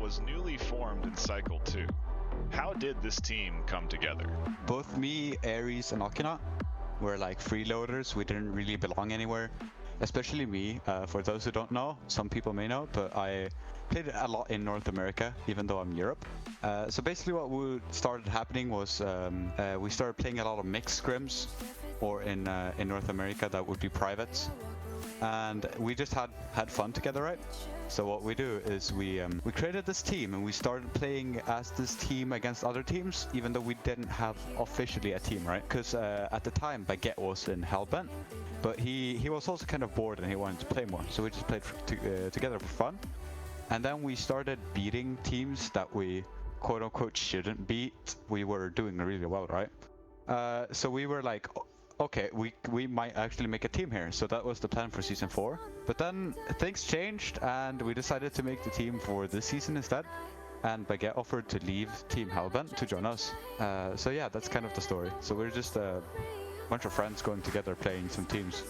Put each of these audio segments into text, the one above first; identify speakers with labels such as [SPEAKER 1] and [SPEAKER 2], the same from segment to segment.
[SPEAKER 1] was newly formed in Cycle 2. How did this team come together?
[SPEAKER 2] Both me, Ares, and Okina were like freeloaders. We didn't really belong anywhere. Especially me. For those who don't know, some people may know, but I played a lot in North America, even though I'm Europe. So basically what started happening was we started playing a lot of mixed scrims, or in North America that would be privates. And we just had fun together, right? So what we do is we created this team and we started playing as this team against other teams, even though we didn't have officially a team, right? Because at the time Baguette was in Hellbent, but he was also kind of bored and he wanted to play more. So we just played together for fun. And then we started beating teams that we quote unquote shouldn't beat. We were doing really well, right? So we were like, okay, we might actually make a team here. So that was the plan for Season 4. But then things changed and we decided to make the team for this season instead. And Baguette offered to leave Team Hellbent to join us. So yeah, that's kind of the story. So we're just a bunch of friends going together playing some teams.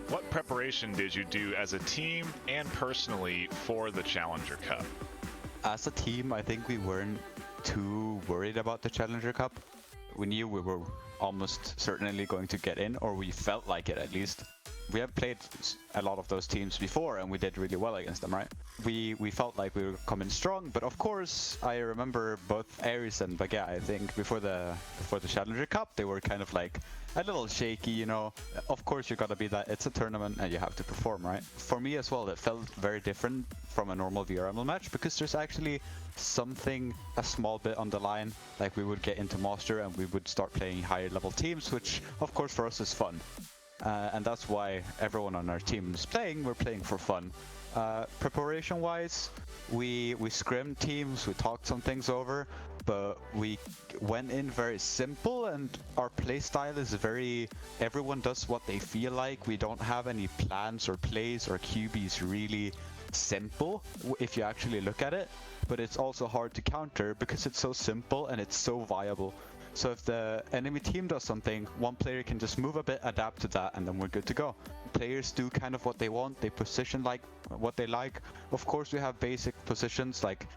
[SPEAKER 1] What preparation did you do as a team and personally for the Challenger Cup?
[SPEAKER 2] As a team, I think we weren't too worried about the Challenger Cup. We knew we were almost certainly going to get in, or we felt like it at least. We have played a lot of those teams before and we did really well against them, right? We felt like we were coming strong, but of course I remember both Ares and Baguette, I think, before the Challenger Cup, they were kind of like a little shaky, you know. Of course you gotta be that, it's a tournament and you have to perform, right? For me as well, it felt very different from a normal VRML match because there's actually something a small bit on the line. Like we would get into Master and we would start playing higher level teams, which of course for us is fun. And that's why everyone on our team is playing. We're playing for fun. Preparation wise, we scrimmed teams, we talked some things over, but we went in very simple and our play style is very, everyone does what they feel like. We don't have any plans or plays or QBs really simple if you actually look at it, but it's also hard to counter because it's so simple and it's so viable. So if the enemy team does something, one player can just move a bit, adapt to that, and then we're good to go. Players do kind of what they want, they position like what they like. Of course we have basic positions, like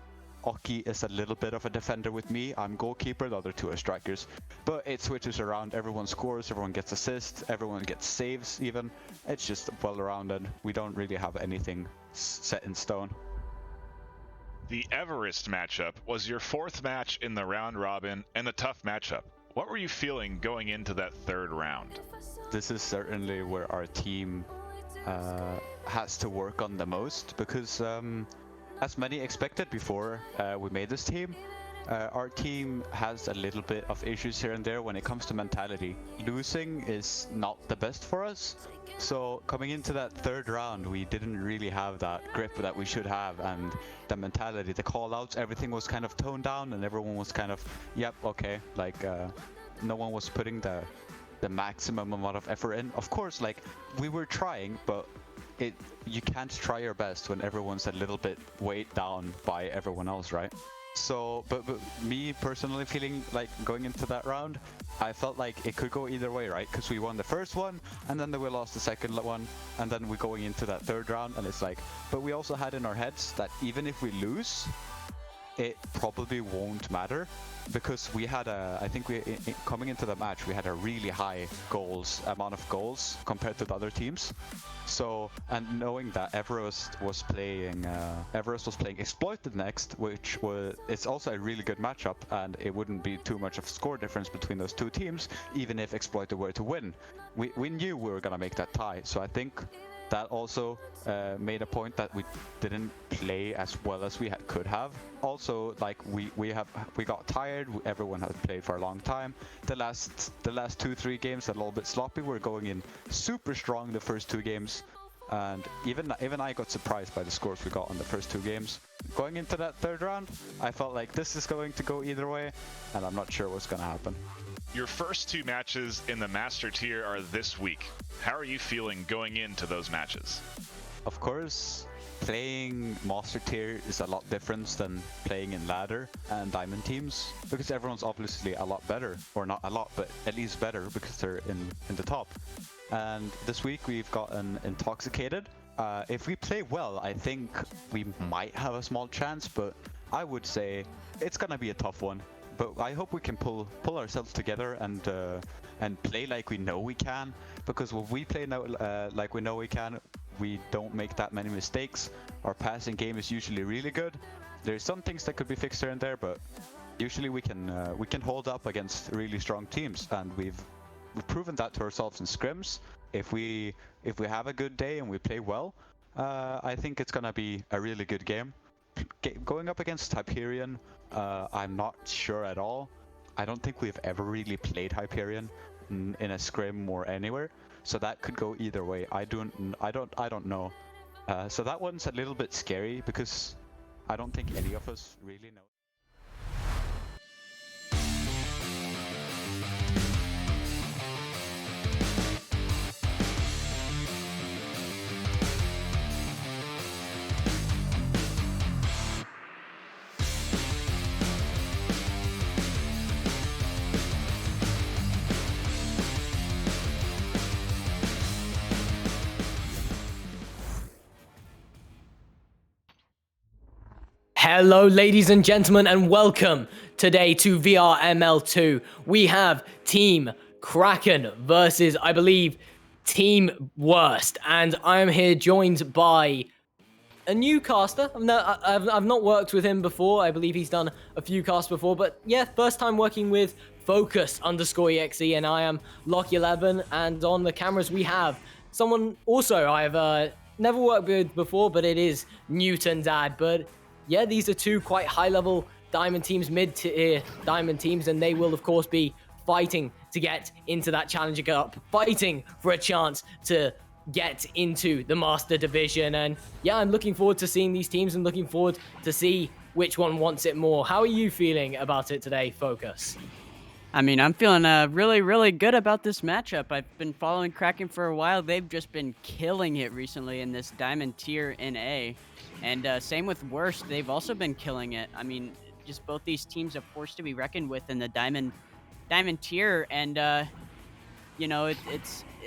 [SPEAKER 2] Oki is a little bit of a defender with me, I'm goalkeeper, the other two are strikers. But it switches around, everyone scores, everyone gets assists, everyone gets saves even. It's just well-rounded, we don't really have anything set in stone.
[SPEAKER 1] The Everest matchup was your fourth match in the round robin and a tough matchup. What were you feeling going into that third round?
[SPEAKER 2] This is certainly where our team has to work on the most because as many expected before we made this team, our team has a little bit of issues here and there when it comes to mentality. Losing is not the best for us. So coming into that third round, we didn't really have that grip that we should have, and the mentality, the call-outs, everything was kind of toned down and everyone was kind of, yep, okay, like no one was putting the maximum amount of effort in. Of course, like we were trying, but you can't try your best when everyone's a little bit weighed down by everyone else, right? So, but me personally feeling like going into that round, I felt like it could go either way, right? Because we won the first one, and then we lost the second one, and then we're going into that third round, and it's like, but we also had in our heads that even if we lose, it probably won't matter because we had I think coming into the match, we had a really high amount of goals compared to the other teams. So, and knowing that Everest was playing Exploited next, it's also a really good matchup, and it wouldn't be too much of score difference between those two teams, even if Exploited were to win. We knew we were gonna make that tie, so I think that also made a point that we didn't play as well as we could have. Also, like we got tired. Everyone had played for a long time. The last 2-3 games a little bit sloppy. We're going in super strong the first 2 games, and even I got surprised by the scores we got on the first 2 games. Going into that third round, I felt like this is going to go either way, and I'm not sure what's gonna happen.
[SPEAKER 1] Your first 2 matches in the Master Tier are this week. How are you feeling going into those matches?
[SPEAKER 2] Of course, playing Master Tier is a lot different than playing in Ladder and Diamond teams, because everyone's obviously a lot better, or not a lot, but at least better because they're in the top. And this week we've gotten Intoxicated. If we play well, I think we might have a small chance, but I would say it's gonna be a tough one, but I hope we can pull ourselves together and play like we know we can. Because when we play now like we know we can, we don't make that many mistakes. Our passing game is usually really good. There's some things that could be fixed here and there, but usually we can hold up against really strong teams, and we've proven that to ourselves in scrims. If we have a good day and we play well, I think it's gonna be a really good game. Going up against Hyperion, I'm not sure at all. I don't think we've ever really played Hyperion in a scrim or anywhere, so that could go either way. I don't know. So that one's a little bit scary because I don't think any of us really know.
[SPEAKER 3] Hello, ladies and gentlemen, and welcome today to VRML 2. We have Team Kraken versus, I believe, Team WURST, and I am here joined by a new caster. I've not worked with him before. I believe he's done a few casts before, but yeah, first time working with Focus_EXE, and I am Locky11, and on the cameras we have someone also I've never worked with before, but it is Newton Dad. But yeah, these are two quite high-level diamond teams, mid-tier diamond teams, and they will, of course, be fighting to get into that Challenger Cup, fighting for a chance to get into the Master Division. And yeah, I'm looking forward to seeing these teams and looking forward to see which one wants it more. How are you feeling about it today, Focus?
[SPEAKER 4] I mean, I'm feeling really, really good about this matchup. I've been following Kraken for a while. They've just been killing it recently in this Diamond tier in A. And same with WURST. They've also been killing it. I mean, just both these teams are forced to be reckoned with in the Diamond tier. And, you know,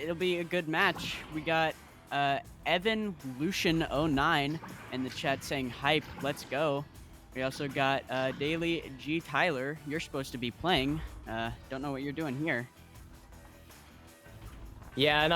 [SPEAKER 4] it'll be a good match. We got Evan Lucian09 in the chat saying, hype, let's go. We also got Daily G Tyler. You're supposed to be playing. Don't know what you're doing here.
[SPEAKER 3] Yeah, and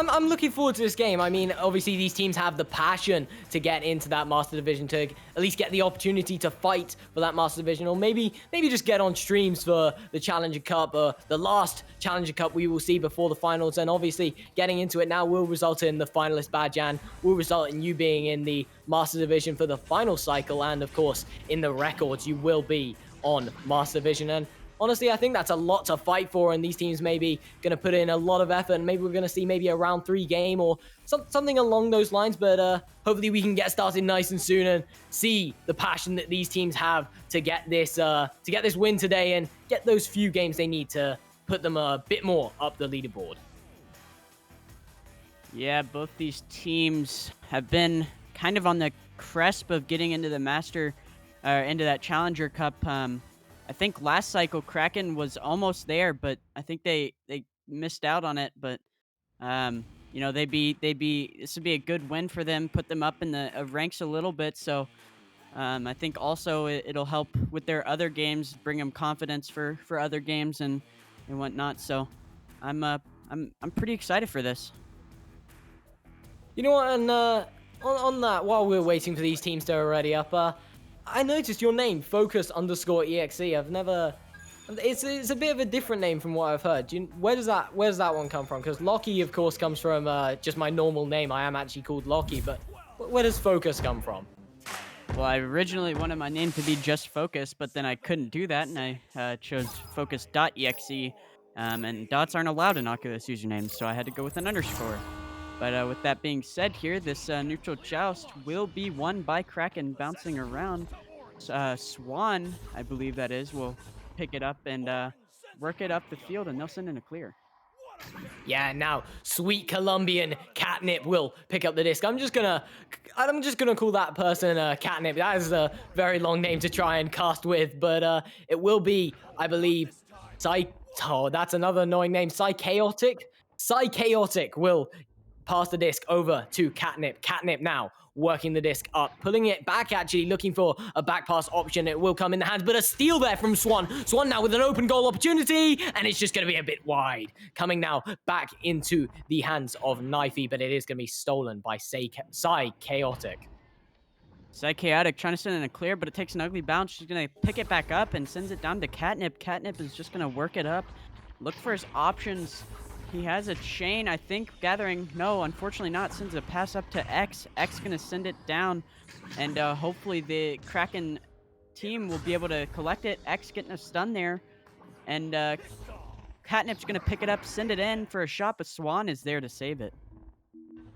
[SPEAKER 3] I'm looking forward to this game. I mean, obviously these teams have the passion to get into that Master Division, to at least get the opportunity to fight for that Master Division, or maybe just get on streams for the Challenger Cup, the last Challenger Cup we will see before the finals. And obviously getting into it now will result in the finalist badge and will result in you being in the Master Division for the final cycle, and of course in the records you will be on Master Division. And honestly, I think that's a lot to fight for, and these teams may be going to put in a lot of effort, and maybe we're going to see maybe a round 3 game or something along those lines. But hopefully we can get started nice and soon and see the passion that these teams have to get this win today and get those few games they need to put them a bit more up the leaderboard.
[SPEAKER 4] Yeah, both these teams have been kind of on the cusp of getting into the into that Challenger Cup. I think last cycle Kraken was almost there, but I think they missed out on it. But you know, this would be a good win for them, put them up in the ranks a little bit. So I think also it'll help with their other games, bring them confidence for other games and whatnot. So I'm pretty excited for this.
[SPEAKER 3] You know what? And on that, while we're waiting for these teams to already up, I noticed your name, Focus_EXE. I've never. It's a bit of a different name from what I've heard. Where does that one come from? Because Locky, of course, comes from just my normal name. I am actually called Locky, but where does Focus come from?
[SPEAKER 4] Well, I originally wanted my name to be just Focus, but then I couldn't do that, and I chose Focus.exe. And dots aren't allowed in Oculus usernames, so I had to go with an underscore. But with that being said here, this neutral joust will be won by Kraken bouncing around. Swan, I believe that is, will pick it up and work it up the field, and they'll send in a clear.
[SPEAKER 3] Yeah, now Sweet Colombian Catnip will pick up the disc. I'm just gonna call that person Catnip. That is a very long name to try and cast with, but it will be, I believe, that's another annoying name. Psychaotic will pass the disc over to Catnip. Catnip now working the disc up, pulling it back, actually looking for a back pass option. It will come in the hands, but a steal there from Swan. Swan now with an open goal opportunity, and it's just going to be a bit wide. Coming now back into the hands of Knifey, but it is going to be stolen by Psy Chaotic.
[SPEAKER 4] Chaotic trying to send in a clear, but it takes an ugly bounce. She's going to pick it back up and sends it down to Catnip. Catnip is just going to work it up, look for his options. He has a chain, I think, gathering. No, unfortunately not. Sends a pass up to X. X going to send it down, and hopefully the Kraken team will be able to collect it. X getting a stun there, and Catnip's going to pick it up, send it in for a shot, but Swan is there to save it.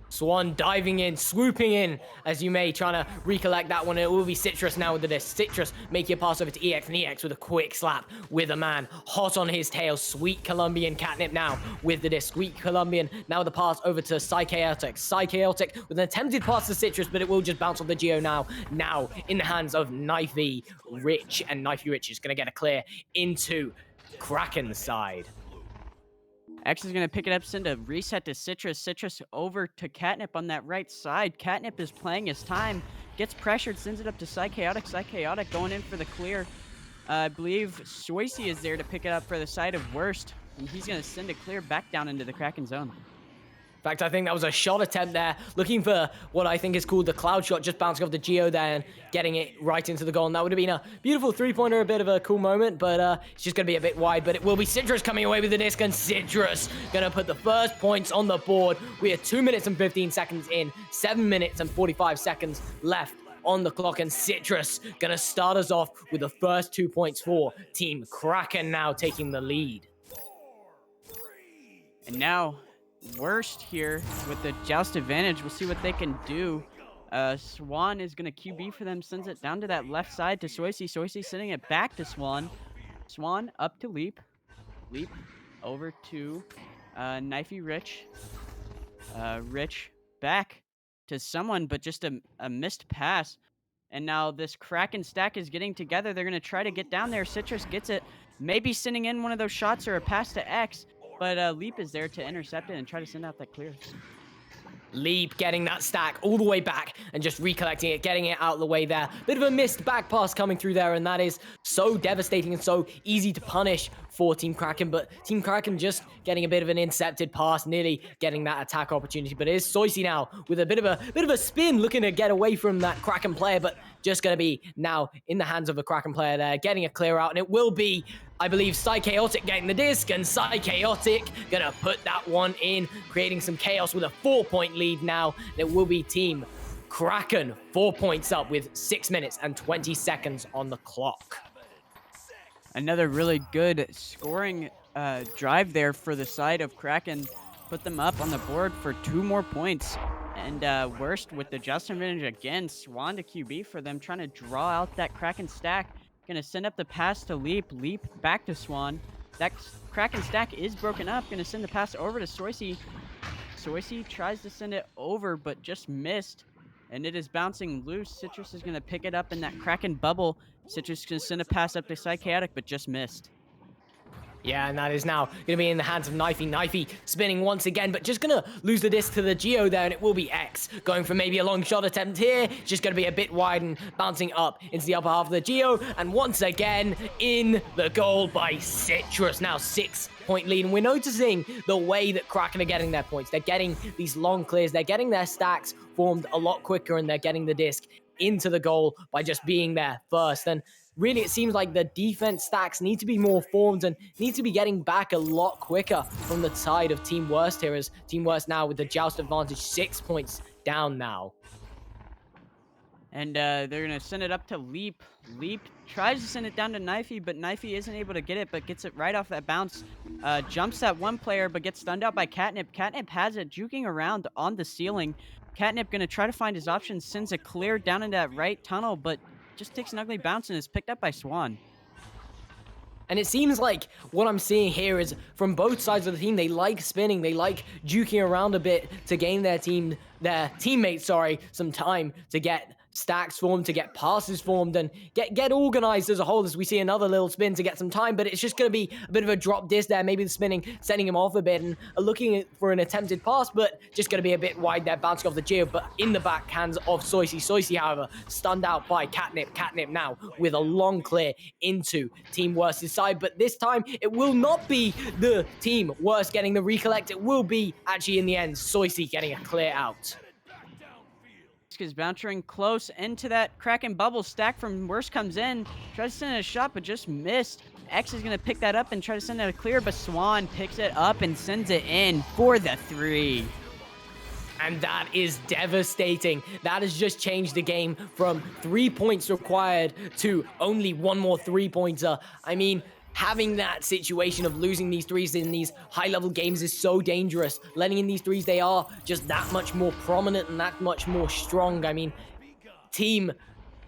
[SPEAKER 3] Swan diving in, swooping in, as you may, trying to recollect that one. It will be Citrus now with the disc. Citrus making a pass over to EX, and EX with a quick slap with a man hot on his tail. Sweet Colombian Catnip now with the disc. Sweet Colombian now with the pass over to Psychaotic. Psychaotic with an attempted pass to Citrus, but it will just bounce off the Geo now. Now in the hands of Knifey Rich, and Knifey Rich is going to get a clear into Kraken's side.
[SPEAKER 4] X is going to pick it up, send a reset to Citrus. Citrus over to Catnip on that right side. Catnip is playing his time, gets pressured, sends it up to Psychaotic. Psychaotic going in for the clear. I believe Soisy is there to pick it up for the side of Worst, and he's going to send a clear back down into the Kraken zone.
[SPEAKER 3] In fact, I think that was a shot attempt there, looking for what I think is called the cloud shot, just bouncing off the Geo there and getting it right into the goal. And that would have been a beautiful three-pointer, a bit of a cool moment, but it's just going to be a bit wide. But it will be Citrus coming away with the disc, and Citrus going to put the first points on the board. We are 2 minutes and 15 seconds in, 7 minutes and 45 seconds left on the clock, and Citrus going to start us off with the first 2 points for Team Kraken, now taking the lead.
[SPEAKER 4] And now Worst here with the joust advantage. We'll see what they can do. Swan is going to QB for them, sends it down to that left side to Soisy. Soisy sending it back to Swan. Swan up to Leap. Leap over to Knifey Rich. Rich back to someone, but just a missed pass. And now this Kraken stack is getting together. They're going to try to get down there. Citrus gets it. Maybe sending in one of those shots or a pass to X. But Leap is there to intercept it and try to send out that clear.
[SPEAKER 3] Leap getting that stack all the way back and just recollecting it, getting it out of the way there. Bit of a missed back pass coming through there, and that is so devastating and so easy to punish for Team Kraken. But Team Kraken just getting a bit of an intercepted pass, nearly getting that attack opportunity. But it is Soisy now with a bit of a spin, looking to get away from that Kraken player, but just going to be now in the hands of the Kraken player there, getting a clear out, and it will be, I believe, Psychaotic getting the disc, and Psychaotic gonna put that one in, creating some chaos with a 4-point lead now. It will be Team Kraken 4 points up with 6 minutes and 20 seconds on the clock.
[SPEAKER 4] Another really good scoring drive there for the side of Kraken. Put them up on the board for 2 more points. And Worst with the just advantage again. Swan to QB for them, trying to draw out that Kraken stack. Gonna send up the pass to Leap. Leap back to Swan. That Kraken stack is broken up. Gonna send the pass over to Soisy. Soisy tries to send it over, but just missed. And it is bouncing loose. Citrus is gonna pick it up in that Kraken bubble. Citrus is gonna send a pass up to Psychaotic, but just missed.
[SPEAKER 3] Yeah, and that is now going to be in the hands of Knifey. Knifey spinning once again, but just going to lose the disc to the Geo there, and it will be X going for maybe a long shot attempt here. Just going to be a bit wide and bouncing up into the upper half of the Geo, and once again in the goal by Citrus. Now 6-point lead, and we're noticing the way that Kraken are getting their points. They're getting these long clears. They're getting their stacks formed a lot quicker, and they're getting the disc into the goal by just being there first. And really, it seems like the defense stacks need to be more formed and need to be getting back a lot quicker from the side of Team Worst here, as Team Worst now with the joust advantage 6 points down now.
[SPEAKER 4] And they're going to send it up to Leap. Leap tries to send it down to Knifey, but Knifey isn't able to get it, but gets it right off that bounce. Jumps that one player, but gets stunned out by Catnip. Catnip has it juking around on the ceiling. Catnip going to try to find his options, sends a clear down in that right tunnel, but just takes an ugly bounce and is picked up by Swan.
[SPEAKER 3] And it seems like what I'm seeing here is from both sides of the team, they like spinning, they like juking around a bit to gain their teammates, some time to get stacks formed, to get passes formed, and get organized as a whole, as we see another little spin to get some time. But it's just going to be a bit of a drop dish there. Maybe the spinning sending him off a bit, and looking for an attempted pass, but just going to be a bit wide there, bouncing off the Geo, but in the backhands of Soisy. Soisy, however, stunned out by Catnip. Catnip now with a long clear into Team Worst's side, but this time it will not be the Team Worst getting the recollect. It will be actually in the end Soisy getting a clear out.
[SPEAKER 4] Is bouncing close into that Kraken bubble. Stack from Worst comes in, tries to send it a shot, but just missed. X is going to pick that up and try to send it a clear, but Swan picks it up and sends it in for the 3.
[SPEAKER 3] And that is devastating. That has just changed the game from 3 points required to only one more 3-pointer. I mean, having that situation of losing these threes in these high-level games is so dangerous. Letting in these threes, they are just that much more prominent and that much more strong. I mean, Team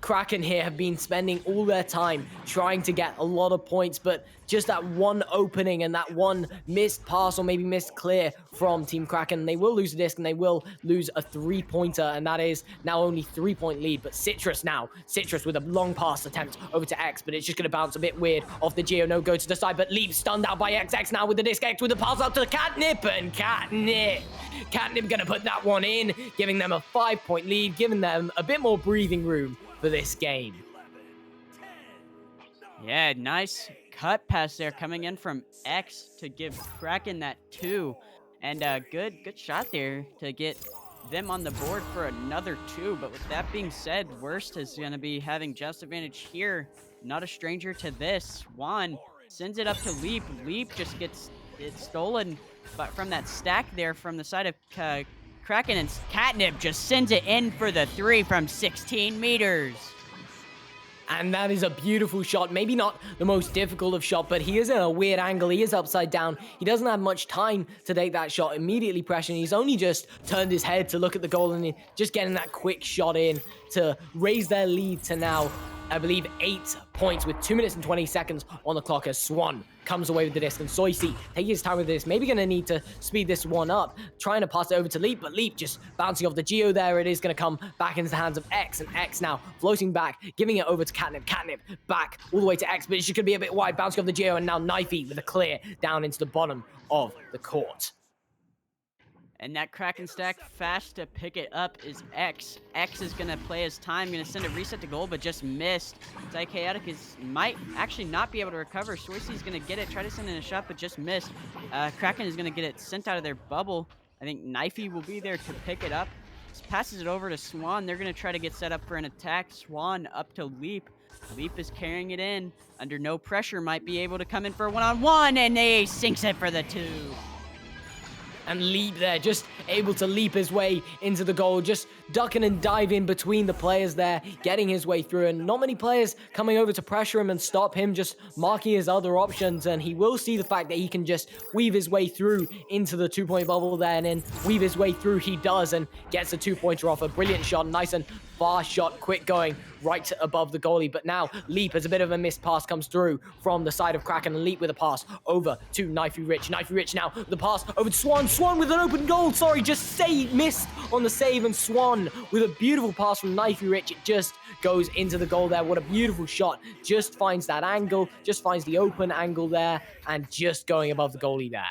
[SPEAKER 3] Kraken here have been spending all their time trying to get a lot of points, but just that one opening and that one missed pass or maybe missed clear from Team Kraken, they will lose the disc and they will lose a 3-pointer, and that is now only 3-point lead. But Citrus with a long pass attempt over to X, but it's just going to bounce a bit weird off the Geo. No go to the side, but Leap stunned out by XX now with the disc. X with the pass out to Catnip, and Catnip going to put that one in, giving them a 5-point lead, giving them a bit more breathing room for this game.
[SPEAKER 4] Yeah, nice cut pass there coming in from X to give Kraken that 2. And good shot there to get them on the board for another 2. But with that being said, Worst is going to be having just advantage here. Not a stranger to this. Juan sends it up to Leap. Leap just gets it stolen, but from that stack there from the side of Kraken, and Catnip just sends it in for the 3 from 16 meters.
[SPEAKER 3] And that is a beautiful shot. Maybe not the most difficult of shot, but he is in a weird angle. He is upside down. He doesn't have much time to take that shot. Immediately pressuring. He's only just turned his head to look at the goal and just getting that quick shot in to raise their lead to now, I believe, 8 points with 2 minutes and 20 seconds on the clock as Swan comes away with the disc. And Soisy taking his time with this, maybe going to need to speed this one up, trying to pass it over to Leap, but Leap just bouncing off the Geo there. It is going to come back into the hands of X, and X now floating back, giving it over to Catnip. Catnip back all the way to X, but it's just going to be a bit wide, bouncing off the Geo, and now Knifey with a clear down into the bottom of the court.
[SPEAKER 4] And that Kraken stack fast to pick it up is X. X is going to play his time, going to send a reset to goal, but just missed. Chaotic might actually not be able to recover. Soisy's going to get it, try to send in a shot, but just missed. Kraken is going to get it sent out of their bubble. I think Knifey will be there to pick it up. Just passes it over to Swan. They're going to try to get set up for an attack. Swan up to Leap. Leap is carrying it in. Under no pressure, might be able to come in for a one-on-one, and they sinks it for the 2.
[SPEAKER 3] And Leap there, just able to leap his way into the goal, just ducking and diving between the players there, getting his way through, and not many players coming over to pressure him and stop him, just marking his other options, and he will see the fact that he can just weave his way through into the 2-point bubble there, and then weave his way through, he does, and gets a 2-pointer off. A brilliant shot, nice and fast shot, quick going, right above the goalie. But now Leap, as a bit of a missed pass comes through from the side of Kraken, and Leap with a pass over to Knifey Rich. Knifey Rich now with the pass over to Swan. Swan with an open goal, just missed on the save, and Swan with a beautiful pass from Knifey Rich. It just goes into the goal there. What a beautiful shot. Just finds that angle, just finds the open angle there, and just going above the goalie there.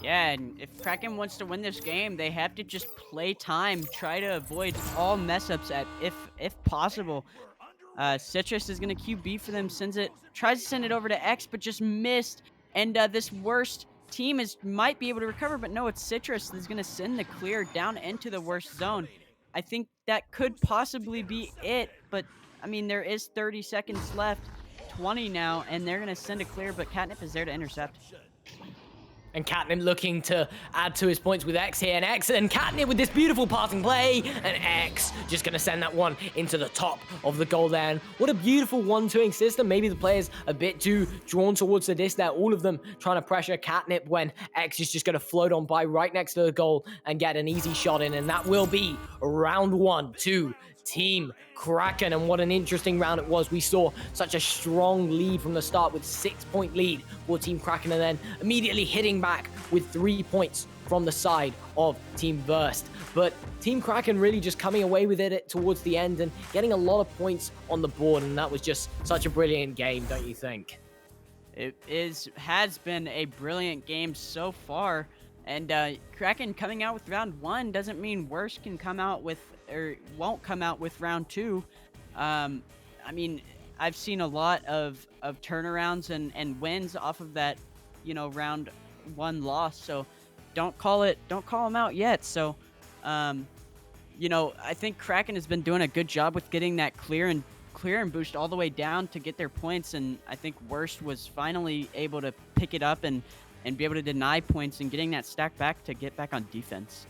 [SPEAKER 4] Yeah, and if Kraken wants to win this game, they have to just play time, try to avoid all mess-ups if possible. Citrus is going to QB for them, tries to send it over to X, but just missed. And this Worst team might be able to recover, but no, it's Citrus that's going to send the clear down into the Worst zone. I think that could possibly be it, but I mean, there is 30 seconds left, 20 now, and they're going to send a clear, but Catnip is there to intercept.
[SPEAKER 3] And Catnip looking to add to his points with X here, and Catnip with this beautiful passing play, and X just going to send that one into the top of the goal there. And what a beautiful 1-2ing system. Maybe the players a bit too drawn towards the disc there, all of them trying to pressure Catnip when X is just going to float on by right next to the goal and get an easy shot in, and that will be round 1 to Team Kraken. And what an interesting round it was. We saw such a strong lead from the start with 6-point lead for Team Kraken, and then immediately hitting back with 3 points from the side of Team WURST. But Team Kraken really just coming away with it towards the end and getting a lot of points on the board, and that was just such a brilliant game, don't you think?
[SPEAKER 4] It has been a brilliant game so far, and Kraken coming out with round 1 doesn't mean WURST can come out with, or won't come out with round 2. I mean, I've seen a lot of turnarounds and wins off of that, you know, round 1 loss. So don't call them out yet. So, you know, I think Kraken has been doing a good job with getting that clear and boost all the way down to get their points, and I think WURST was finally able to pick it up and be able to deny points and getting that stack back to get back on defense.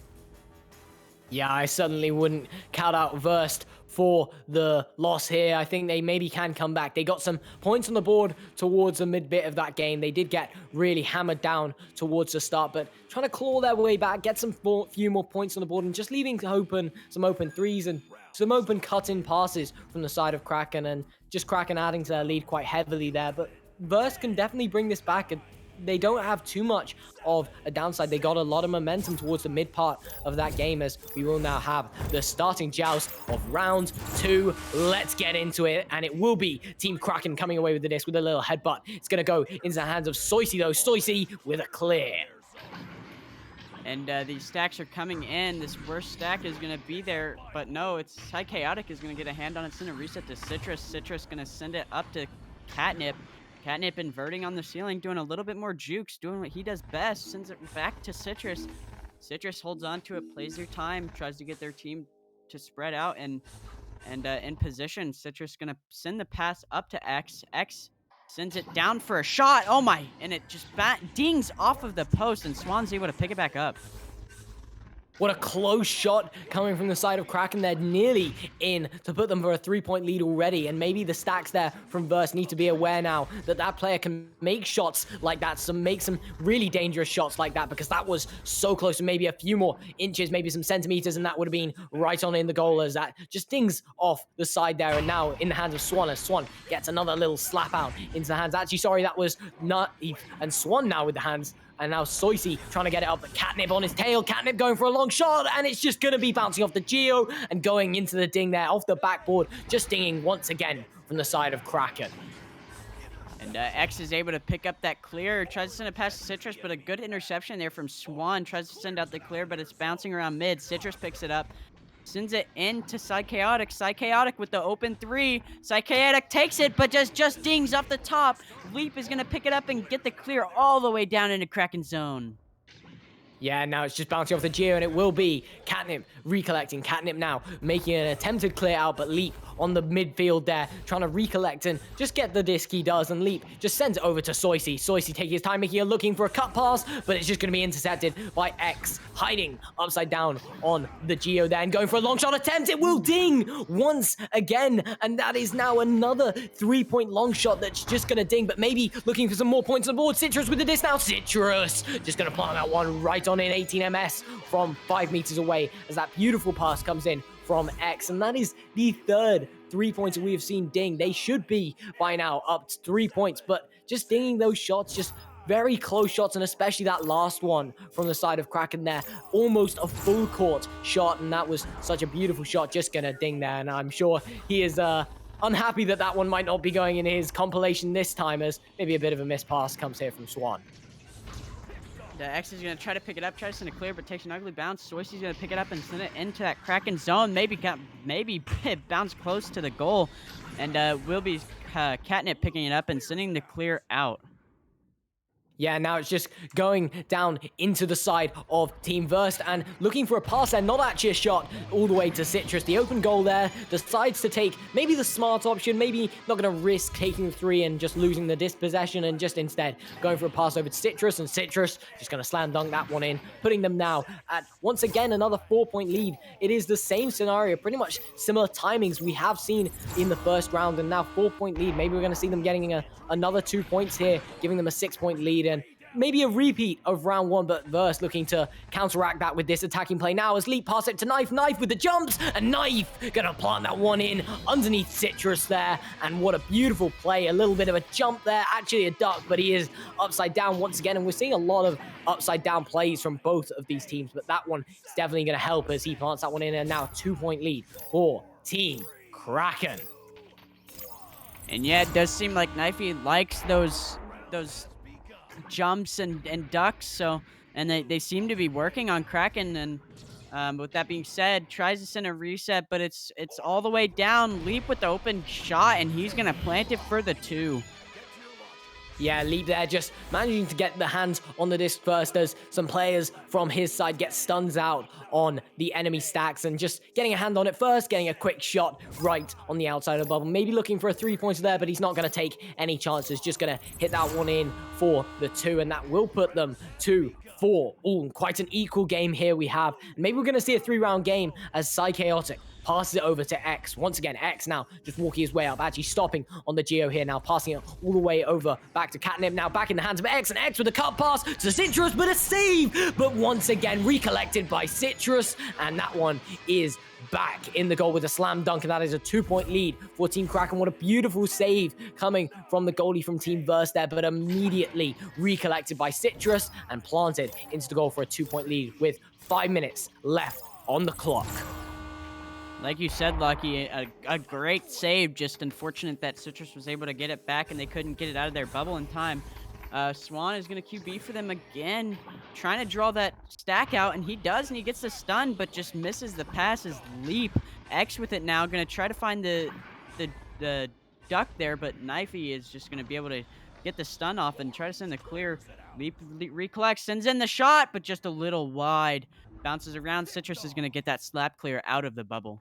[SPEAKER 3] Yeah, I certainly wouldn't count out WURST for the loss here. I think they maybe can come back. They got some points on the board towards the mid bit of that game. They did get really hammered down towards the start, but trying to claw their way back, get some few more points on the board, and just leaving some open threes and some open cut-in passes from the side of Kraken, and just Kraken adding to their lead quite heavily there. But WURST can definitely bring this back, and they don't have too much of a downside. They got a lot of momentum towards the mid part of that game, as we will now have the starting joust of round 2. Let's get into it, and it will be Team Kraken coming away with the disc with a little headbutt. It's going to go into the hands of Soisy, though. Soisy with a clear.
[SPEAKER 4] And these stacks are coming in. This WURST stack is going to be there, but no, it's Chaotic is going to get a hand on it. It's going to reset to Citrus. Citrus going to send it up to Catnip. Catnip inverting on the ceiling, doing a little bit more jukes, doing what he does best, sends it back to Citrus. Citrus holds on to it, plays their time, tries to get their team to spread out and in position. Citrus going to send the pass up to X. X sends it down for a shot. Oh my, and it just dings off of the post, and Swan's able to pick it back up.
[SPEAKER 3] What a close shot coming from the side of Kraken. They're nearly in to put them for a 3-point lead already. And maybe the stacks there from WURST need to be aware now that that player can make shots like that. Make some really dangerous shots like that, because that was so close to maybe a few more inches, maybe some centimeters, and that would have been right on in the goal, as that just dings off the side there. And now in the hands of Swan, as Swan gets another little slap out into the hands. Actually, sorry, that was not Eve. And Swan now with the hands. And now Soisy trying to get it up, but Catnip on his tail. Catnip going for a long shot, and it's just going to be bouncing off the Geo and going into the ding there, off the backboard, just dinging once again from the side of Kraken.
[SPEAKER 4] And X is able to pick up that clear, tries to send it past Citrus, but a good interception there from Swan. Tries to send out the clear, but it's bouncing around mid. Citrus picks it up, sends it into Chaotic. Chaotic with the open 3. Chaotic takes it, but just dings off the top. Leap is going to pick it up and get the clear all the way down into Kraken zone.
[SPEAKER 3] Yeah, now it's just bouncing off the Geo, and it will be Catnip recollecting. Catnip now making an attempted clear out, but Leap on the midfield there, trying to recollect and just get the disc he does, and Leap just sends it over to Soisy. Soisy taking his time, looking for a cut pass, but it's just going to be intercepted by X, hiding upside down on the Geo there, and going for a long shot attempt. It will ding once again, and that is now another 3-point long shot that's just going to ding, but maybe looking for some more points on the board. Citrus with the disc now. Citrus just going to plant that one right on in 18 ms from 5 meters away, as that beautiful pass comes in from X, and that is the third 3 points that we have seen ding. They should be by now up to 3 points, but just dinging those shots, just very close shots, and especially that last one from the side of Kraken there, almost a full court shot, and that was such a beautiful shot, just gonna ding there. And I'm sure he is unhappy that that one might not be going in his compilation this time, as maybe a bit of a missed pass comes here from Swan.
[SPEAKER 4] The X is going to try to pick it up, try to send it clear, but takes an ugly bounce. Soisy's going to pick it up and send it into that Kraken zone. Maybe it bounced close to the goal, and will be Catnip picking it up and sending the clear out.
[SPEAKER 3] Yeah, now it's just going down into the side of Team WURST and looking for a pass there, not actually a shot, all the way to Citrus. The open goal there, decides to take maybe the smart option, maybe not going to risk taking the 3 and just losing the dispossession, and just instead going for a pass over to Citrus, and Citrus just going to slam dunk that one in, putting them now at, once again, another 4-point lead. It is the same scenario, pretty much similar timings we have seen in the first round, and now 4-point lead. Maybe we're going to see them getting another 2 points here, giving them a 6-point lead. And maybe a repeat of round 1, but VRST looking to counteract that with this attacking play now as Leap pass it to Knife. Knife with the jumps, and Knife gonna plant that one in underneath Citrus there, and what a beautiful play. A little bit of a jump there, actually a duck, but he is upside down once again, and we're seeing a lot of upside down plays from both of these teams, but that one is definitely gonna help as he plants that one in, and now 2-point lead for Team Kraken.
[SPEAKER 4] And yeah, it does seem like Knifey likes those jumps and ducks, so and they seem to be working on Kraken. And with that being said, tries to send a reset, but it's all the way down. Leap with the open shot, and he's gonna plant it for the 2.
[SPEAKER 3] Yeah, Leap there just managing to get the hands on the disc first as some players from his side get stuns out on the enemy stacks and just getting a hand on it first, getting a quick shot right on the outside of the bubble. Maybe looking for a 3-pointer there, but he's not going to take any chances. Just going to hit that one in for the 2, and that will put them 2-4. Ooh, quite an equal game here we have. Maybe we're going to see a 3-round game as Psychaotic passes it over to X. Once again, X now just walking his way up, actually stopping on the Geo here now, passing it all the way over back to Catnip. Now back in the hands of X, and X with a cut pass to Citrus, but a save! But once again, recollected by Citrus, and that one is back in the goal with a slam dunk, and that is a 2-point lead for Team Kraken. What a beautiful save coming from the goalie from Team VRST there, but immediately recollected by Citrus and planted into the goal for a 2-point lead with 5 minutes left on the clock.
[SPEAKER 4] Like you said, Lucky, a great save. Just unfortunate that Citrus was able to get it back and they couldn't get it out of their bubble in time. Swan is going to QB for them again, trying to draw that stack out, and he does, and he gets the stun, but just misses the pass as Leap. X with it now, going to try to find the duck there, but Knifey is just going to be able to get the stun off and try to send the clear. Leap recollects, sends in the shot, but just a little wide. Bounces around. Citrus is going to get that slap clear out of the bubble.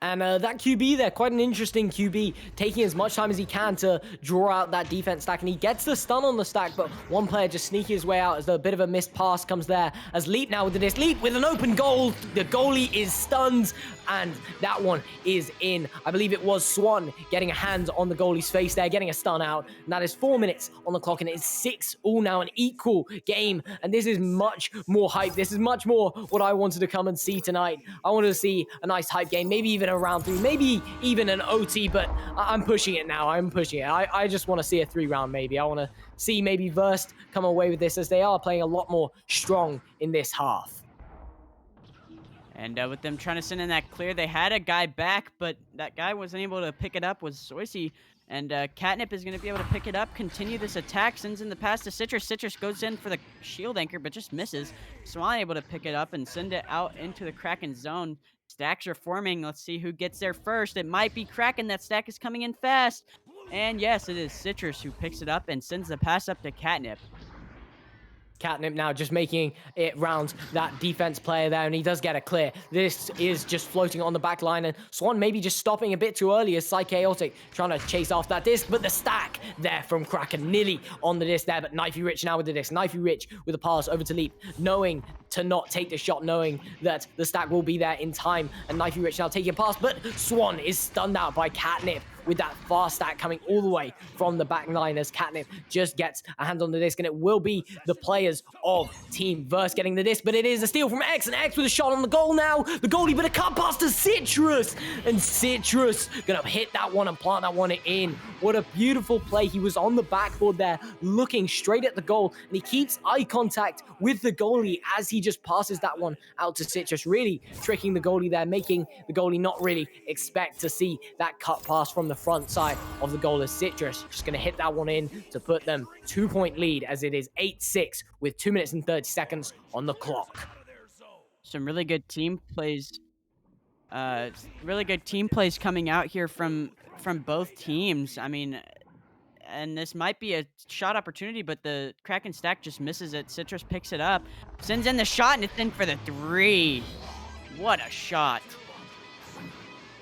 [SPEAKER 3] And that QB there, quite an interesting QB, taking as much time as he can to draw out that defense stack, and he gets the stun on the stack, but one player just sneaking his way out as a bit of a missed pass comes there, as Leap now with the disc. Leap with an open goal, the goalie is stunned, and that one is in. I believe it was Swan getting a hand on the goalie's face there, getting a stun out, and that is 4 minutes on the clock, and it is 6-all now, an equal game, and this is much more hype. This is much more what I wanted to come and see tonight. I wanted to see a nice hype game, maybe even a round 3, maybe even an OT, but I'm pushing it now. I'm pushing it. I just want to see a 3-round maybe. I want to see maybe VRST come away with this, as they are playing a lot more strong in this half.
[SPEAKER 4] And with them trying to send in that clear, they had a guy back, but that guy wasn't able to pick it up, was Soisy. And Catnip is going to be able to pick it up, continue this attack, sends in the pass to Citrus. Citrus goes in for the shield anchor, but just misses. Swan able to pick it up and send it out into the Kraken zone. Stacks are forming. Let's see who gets there first. It might be Kraken. That stack is coming in fast. And yes, it is Citrus who picks it up and sends the pass up to Catnip.
[SPEAKER 3] Catnip now just making it round that defense player there, and he does get a clear. This is just floating on the back line, and Swan maybe just stopping a bit too early as Psychaotic trying to chase off that disc, but the stack there from Kraken nearly on the disc there, but Knifey Rich now with the disc. Knifey Rich with a pass over to Leap, knowing to not take the shot, knowing that the stack will be there in time, and Knifey Rich now taking a pass, but Swan is stunned out by Catnip with that fast stack coming all the way from the back line as Catnip just gets a hand on the disc, and it will be the players of Team VRST getting the disc, but it is a steal from X, and X with a shot on the goal now. The goalie, but a cut pass to Citrus, and Citrus gonna hit that one and plant that one in. What a beautiful play. He was on the backboard there, looking straight at the goal, and he keeps eye contact with the goalie as he just passes that one out to Citrus, really tricking the goalie there, making the goalie not really expect to see that cut pass from the front side of the goal, as Citrus just going to hit that one in to put them 2-point lead, as it is 8-6 with 2 minutes and 30 seconds on the clock.
[SPEAKER 4] Some really good team plays. Really good team plays coming out here from both teams. I mean, and this might be a shot opportunity, but the Kraken stack just misses it. Citrus picks it up, sends in the shot, and it's in for the 3. What a shot.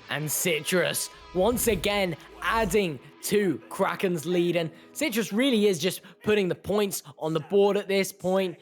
[SPEAKER 3] And Citrus once again adding to Kraken's lead, and Citrus really is just putting the points on the board at this point.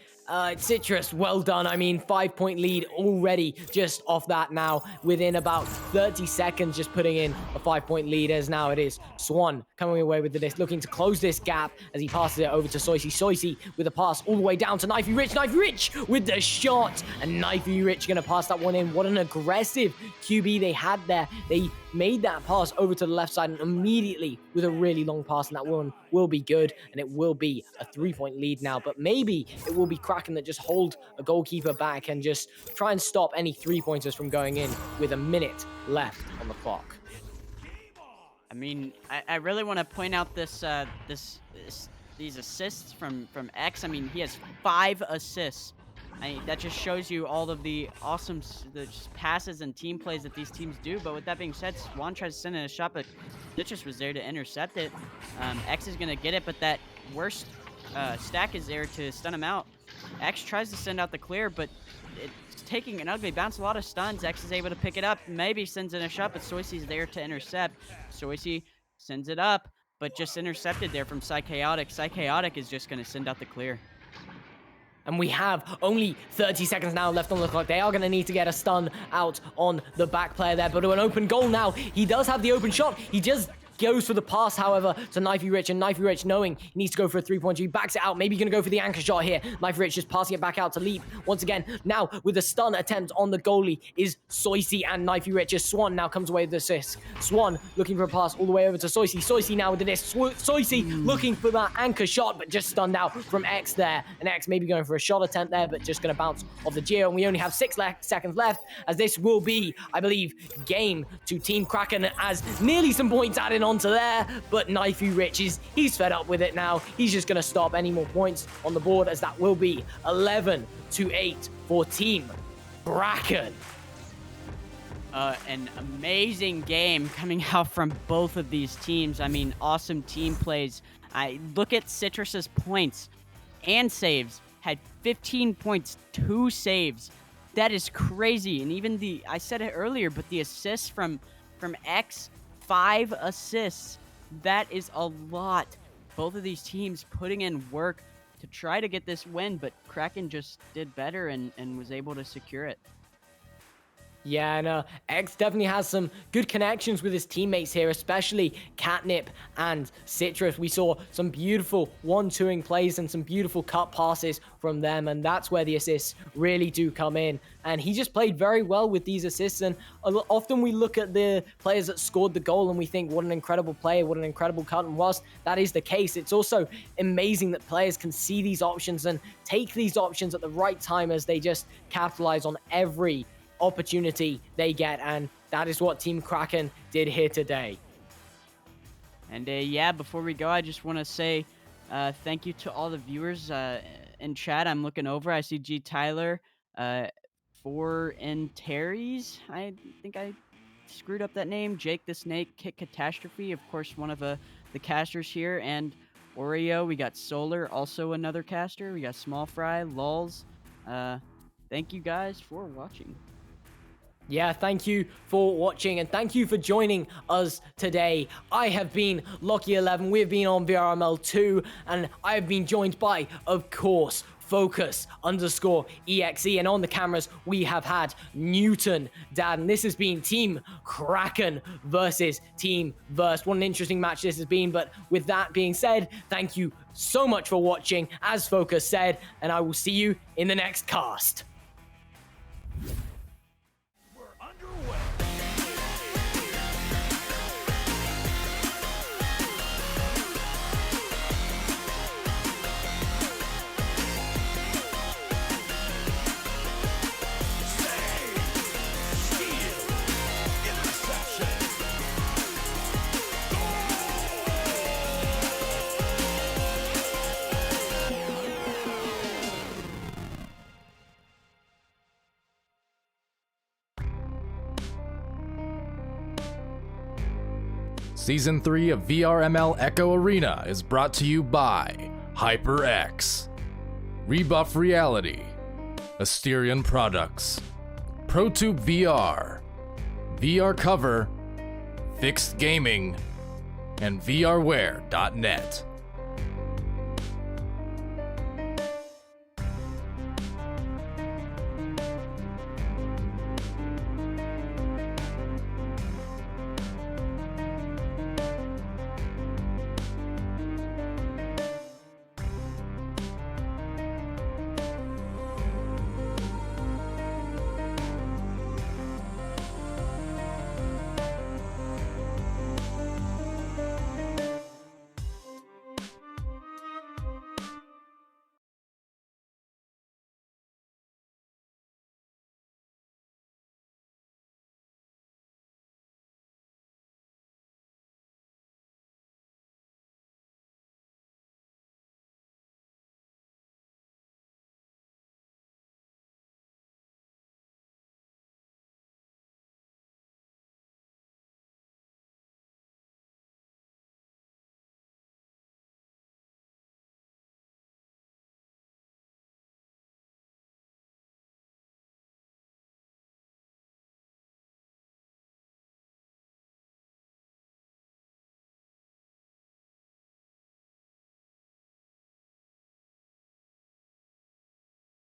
[SPEAKER 3] Citrus, well done. I mean, 5-point lead already just off that now. Within about 30 seconds, just putting in a 5-point lead as now it is Swan coming away with this, looking to close this gap as he passes it over to Soisy. Soisy with a pass all the way down to Knifey Rich. Knifey Rich with the shot. And Knifey Rich going to pass that one in. What an aggressive QB they had there. They made that pass over to the left side and immediately with a really long pass, and that one will be good, and it will be a 3-point lead now. But maybe it will be Kraken that just hold a goalkeeper back and just try and stop any 3-pointers from going in with a minute left on the clock.
[SPEAKER 4] I mean, I really want to point out these assists from X. I mean, he has 5 assists. That just shows you all of the awesome passes and team plays that these teams do. But with that being said, Swan tries to send in a shot, but Citrus was there to intercept it. X is going to get it, but that worst stack is there to stun him out. X tries to send out the clear, but it's taking an ugly bounce. A lot of stuns. X is able to pick it up, maybe sends in a shot, but Soisy's there to intercept. Soisy sends it up, but just intercepted there from Psychaotic. Psychaotic is just going to send out the clear.
[SPEAKER 3] And we have only 30 seconds now left on the clock. They are going to need to get a stun out on the back player there. But to an open goal now. He does have the open shot. He just goes for the pass, however, to Knifey Rich. And Knifey Rich, knowing he needs to go for a 3-point, he backs it out. Maybe going to go for the anchor shot here. Knifey Rich just passing it back out to Leap. Once again, now with a stun attempt on the goalie is Soisy and Knifey Rich. As Swan now comes away with the assist. Swan looking for a pass all the way over to Soisy. Soisy now with the disc. Soisy looking for that anchor shot, but just stunned out from X there. And X maybe going for a shot attempt there, but just going to bounce off the Geo. And we only have 6 seconds left, as this will be, I believe, game to Team Kraken, as nearly some points added onto there. But Knifey Rich he's fed up with it now. He's just going to stop any more points on the board, as that will be 11-8 for Team Kraken.
[SPEAKER 4] An amazing game coming out from both of these teams. I mean, awesome team plays. I look at Citrus's points and saves. Had 15 points, 2 saves. That is crazy. And even I said it earlier, but the assists from X, 5 assists. That is a lot. Both of these teams putting in work to try to get this win, but Kraken just did better and was able to secure it.
[SPEAKER 3] Yeah, and X definitely has some good connections with his teammates here, especially Catnip and Citrus. We saw some beautiful 1-2ing plays and some beautiful cut passes from them, and that's where the assists really do come in. And he just played very well with these assists, and often we look at the players that scored the goal and we think, what an incredible player, what an incredible cut, and whilst that is the case, it's also amazing that players can see these options and take these options at the right time, as they just capitalize on every opportunity they get, and that is what Team Kraken did here today.
[SPEAKER 4] And yeah, before we go, I just want to say thank you to all the viewers in chat. I'm looking over, I see G Tyler, 4 and Terry's, I think I screwed up that name, Jake the Snake, Kit Catastrophe, of course one of the casters here, and Oreo. We got Solar, also another caster. We got Small Fry, Lulz. Thank you guys for watching.
[SPEAKER 3] Yeah, thank you for watching, and thank you for joining us today. I have been Locky11, we have been on VRML 2, and I have been joined by, of course, Focus_EXE, and on the cameras we have had Newton Dad, and this has been Team Kraken versus Team WURST. What an interesting match this has been, but with that being said, thank you so much for watching, as Focus said, and I will see you in the next cast.
[SPEAKER 5] Season 3 of VRML Echo Arena is brought to you by HyperX, Rebuff Reality, Asterion Products, ProTube VR, VR Cover, Fixed Gaming, and VRware.net.